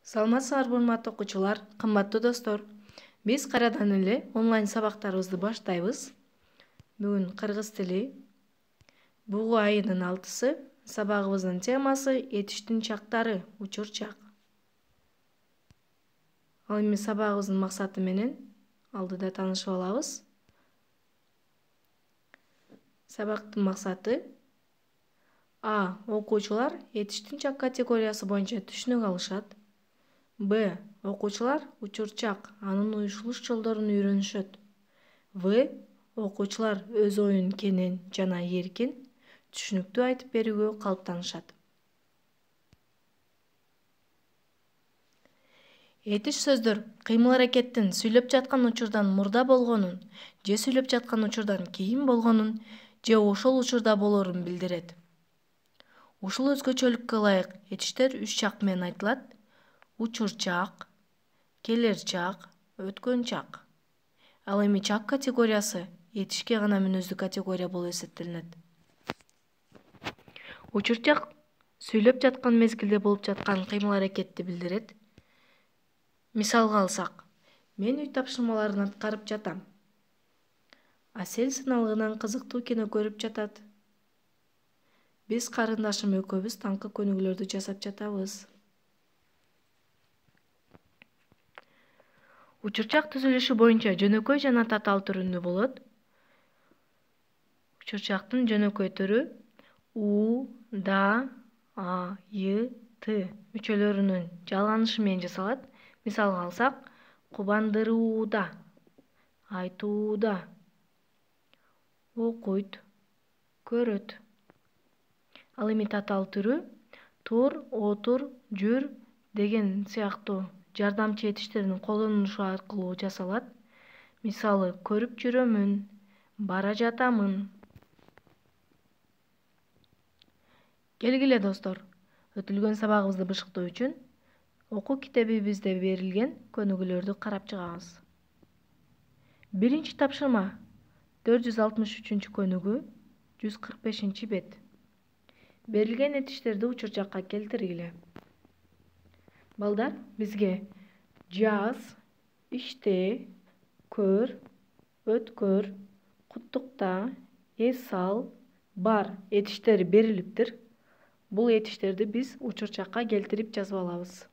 Саламатсыздарбы урматтуу окуучулар, кымбаттуу достор. Биз кайрадан эле онлайн сабактарыбызды баштайбыз. Бүгүн кыргыз тили бугу айынын 6-сы. Сабагыбыздын темасы этиштин чактары, учур чак. Ал эми сабагыбыздын максаты менен алдыда таанышып алабыз. Сабактын максаты: А. Окуучулар этиштин чак категориясы боюнча түшүнүк алышат. Б. Окуучулар учурчак, анын уюшулуш жолдорун үйрөнүшөт. В. Окуучулар өз оюн кенен жана эркин, түшүнүктүү айтып берүүгө калыптанышат. Этиш сөздөр кыймыл-аракеттин сүйлөп жаткан учурдан мурда болгонун, же сүйлөп жаткан учурдан кийин болгонун, же ошол учурда болорун билдирет. Ушул өзгөчөлүккө ылайык этиштер 3 чак менен айтылат: учур чак, келер чак, өткөн чак. Ал эми чак категориясы этишке гана мүнөздүү категория болуп эсептелинет. Учур чак сүйлөп жаткан мезгилде болуп жаткан кыймыл-аракетти билдирет. Мисалга алсак, мен үй тапшырмаларын аткарып жатам. Асель сыналгынан кызыктуу кино көрүп жатат. Биз карындашым экөөбүз таңкы көнүгүүлөрдү жасап жатабыз. Учур чак түзүлүшү боюнча жөнөкөй жана татаал түрүндө болот. Учур чактын жөнөкөй түрү у, да, а, й, т мүчөлөрүнүн жалганышы менен жасалат. Мисалга алсак, кубандырууда, айтууда, окуйт, көрөт. Ал эми татаал түрү тур, отур, жүр деген сыяктуу жардамчы этиштердин колдонулушу аркылуу жасалат. Мисалы, көрүп жүрөмүн, бара жатамын. Келгиле достор, өтүлгөн сабагыбызды бышыктоо үчүн окуу китебибизде берилген көнүгүүлөрдү карап чыгабыз. Биринчи тапшырма 463 көнүгүү, 145 бет. Берилген этиштерди учур чакка келтиргиле. Балдар, бизге жаз, иште, көр, өткөр, куттукта, эс ал, бар этиштери берилиптир. Бул этиштерди биз учур чакка келтирип жазып алабыз.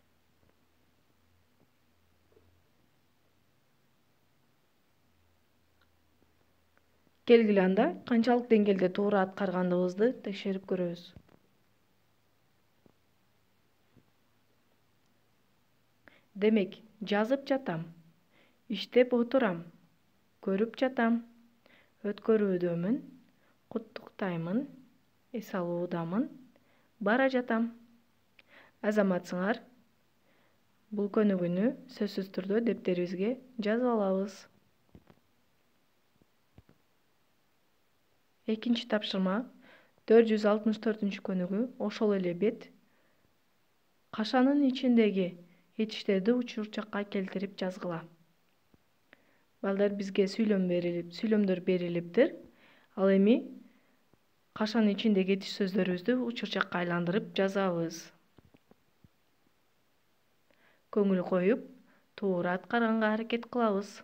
Келгиле анда канчалык деңгээлде туура аткаргандыгыбызды текшерип көрөбүз. Демек, жазып жатам, иштеп отурам, көрүп жатам, өткөрүүдөмүн, куттуктаймын, эс алуудамын, бара жатам. Азаматсыңар. Бул көнүгүүнү сөзсүз түрдө дептерибизге жазып алабыз. Экинчи тапшырма 464 көнүгүү, ошол эле бет. Кашанын ичиндеги этиштерди учур чакка келтирип жазгыла. Балдар, бизге сүйлөмдөр берилиптир. Ал эми кашанын ичиндеги этиш сөздөрүбүздү учур чакка айландырып жазабыз. Көңүл коюп, туура аткарганга аракет кылабыз.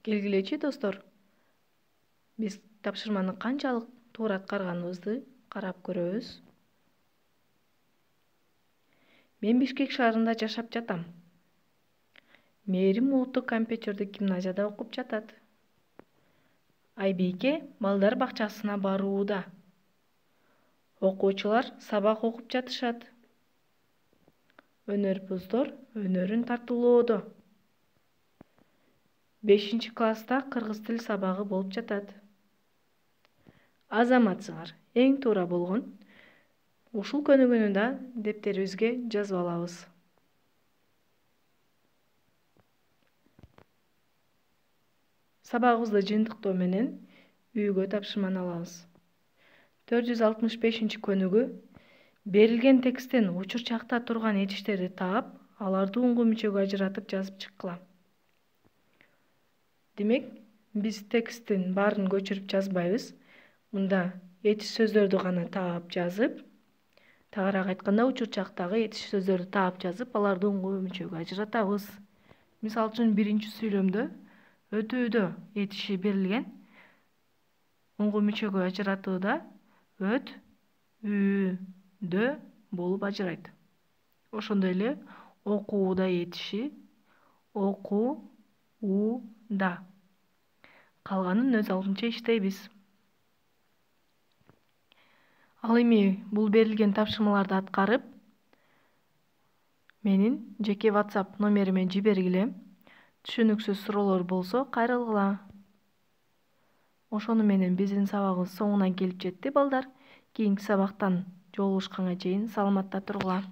Келгилечи достор, биз тапшырманы канчалык туура аткарганыбызды карап көрөбүз. Мен Бишкек шаарында жашап жатам. Мээрим улуттук компьютердик гимназияда окуп жатат. Айбике балдар бакчасына барууда. Окуучулар сабак окуп жатышат. Өнөрпоздор өнөрүн тартуулоодо. 5-класста кыргыз тил сабагы болуп жатат. Азаматсыңар. Эң туура болгон ушул көнүгүүнү да дептерибизге жазып алабыз. Сабагыбызды жыйынтыктоо менен үйгө тапшырманы алабыз. 465 көнүгүү. Берилген тексттен учур чакта турган этиштерди таап, аларды уңгу мүчөгө ажыратып жазып чыккыла. Демек, биз тексттин баарын көчүрүп жазбайбыз. Мында этиш сөздөрдү гана таап жазып, тагыраак айтканда учурчактагы этиш сөздөрдү таап жазып, аларды уңгу мүчөгө ажыратабыз. Мисалы үчүн биринчи сүйлөмдө өтүүдө этиши берилген. Уңгу мүчөгө ажыратууда өт, үүдө болуп ажырайт. Ошондой эле окууда этиши окууда. Калганын өз алдынча иштейбиз. Ал эми бул берилген тапшырмаларды аткарып, менин жеке WhatsApp номериме жибергиле. Түшүнүксүз суроолор болсо кайрылгыла. Ошону менен биздин сабагыбыз соңуна келип жетти, балдар. Кийинки сабактан жолугушканга чейин саламатта тургула.